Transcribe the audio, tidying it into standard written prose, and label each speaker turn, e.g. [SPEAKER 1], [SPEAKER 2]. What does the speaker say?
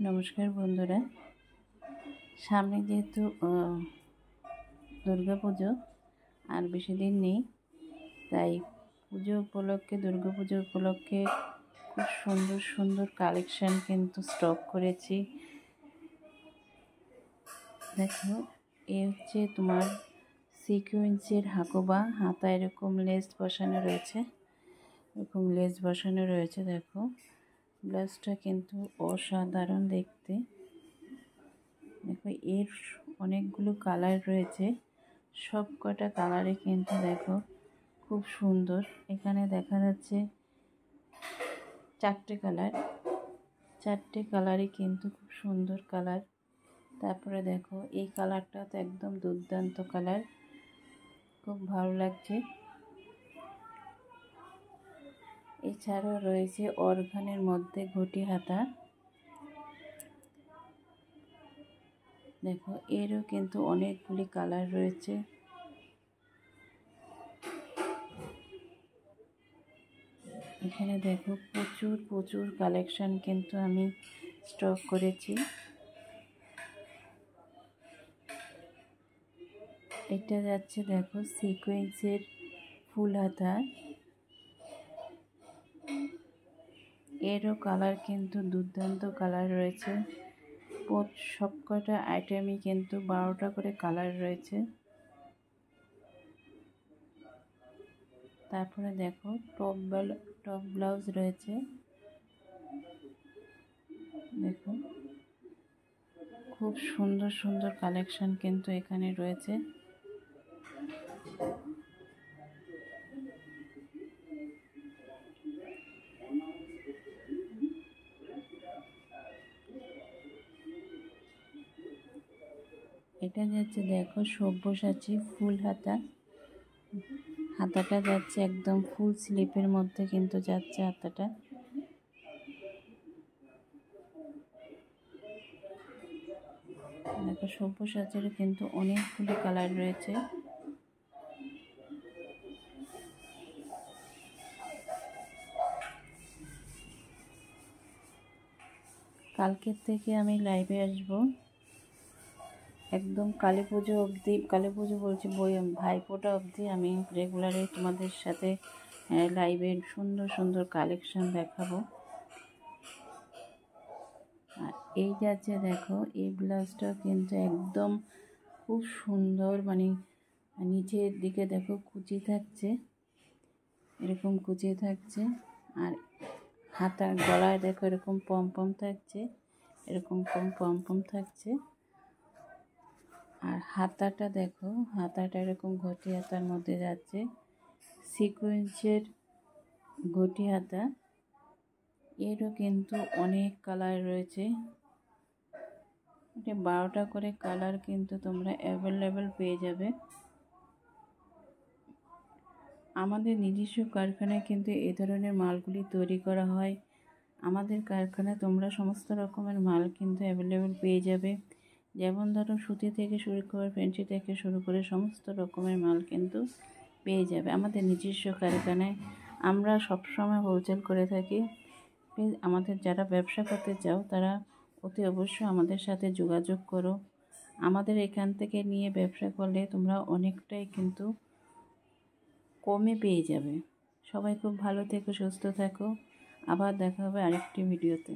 [SPEAKER 1] নমস্কার বন্ধুরা, সামনে যেহেতু দুর্গা পুজো আর বেশি দিন নেই, তাই পুজো উপলক্ষে দুর্গা পুজো উপলক্ষে খুব সুন্দর সুন্দর কালেকশান কিন্তু স্টক করেছি। দেখো, এ হচ্ছে তোমার সিকোয়েন্সের হাকোবা, হাতা এরকম লেস বসানো রয়েছে, দেখো ব্লাউজটা কিন্তু অসাধারণ দেখতে। দেখো এর অনেকগুলো কালার রয়েছে, সব কটা কালারে কিন্তু দেখো খুব সুন্দর। এখানে দেখা যাচ্ছে চারটে কালারই কিন্তু খুব সুন্দর কালার। তারপরে দেখো এই কালারটা তো একদম দুর্দান্ত কালার, খুব ভালো লাগছে। এছাড়াও রয়েছে অর্গানের মধ্যে ঘটি হাতা, দেখো এরও কিন্তু অনেকগুলি কালার রয়েছে। এখানে দেখো প্রচুর কালেকশন কিন্তু আমি স্টক করেছি। এটা যাচ্ছে দেখো সিকোয়েন্সের ফুল হাতা, এরও কালার কিন্তু দুর্দান্ত কালার রয়েছে। সবকটা আইটেমই কিন্তু 12টা করে কালার রয়েছে। তারপরে দেখো টপ ব্লাউজ রয়েছে, দেখো খুব সুন্দর কালেকশন কিন্তু এখানে রয়েছে। এটা যাচ্ছে দেখো সব্যসাচী ফুল হাতাটা যাচ্ছে একদম ফুল স্লিপের মধ্যে কিন্তু যাচ্ছে হাতাটা। দেখো সব্যসাচীর কিন্তু অনেকগুলি কালার রয়েছে। কালকের থেকে আমি লাইভে আসব, একদম কালী পুজো অবধি, ভাইফোঁটা অবধি আমি রেগুলারই তোমাদের সাথে লাইভে সুন্দর কালেকশন দেখাবো। আর এই যাচ্ছে দেখো এই ব্লাউজটাও কিন্তু একদম খুব সুন্দর, মানে নিচের দিকে দেখো কুচি থাকছে, এরকম কুচি থাকছে। আর হাতার গলায় দেখো এরকম পম থাকছে, পম থাকছে। আর হাতাটা দেখো, হাতাটা এরকম ঘটি হাতার মধ্যে যাচ্ছে, সিকোয়েন্সের ঘটি হাতা। এরও কিন্তু অনেক কালার রয়েছে, এটা 12টা করে কালার কিন্তু তোমরা অ্যাভেলেবেল পেয়ে যাবে। আমাদের নিজস্ব কারখানায় কিন্তু এই ধরনের মালগুলি তৈরি করা হয়। আমাদের কারখানায় তোমরা সমস্ত রকমের মাল কিন্তু অ্যাভেলেবেল পেয়ে যাবে। যেমন ধরো সুতি থেকে শুরু করে ফ্যান্সি থেকে শুরু করে সমস্ত রকমের মাল কিন্তু পেয়ে যাবে আমাদের নিজস্ব কারখানায়। আমরা সবসময় হোলসেল করে থাকি। আমাদের যারা ব্যবসা করতে চাও তারা অতি অবশ্যই আমাদের সাথে যোগাযোগ করো। আমাদের এখান থেকে নিয়ে ব্যবসা করলে তোমরা অনেকটাই কিন্তু কমে পেয়ে যাবে। সবাই খুব ভালো থেকো, সুস্থ থাকো। আবার দেখা হবে আরেকটি ভিডিওতে।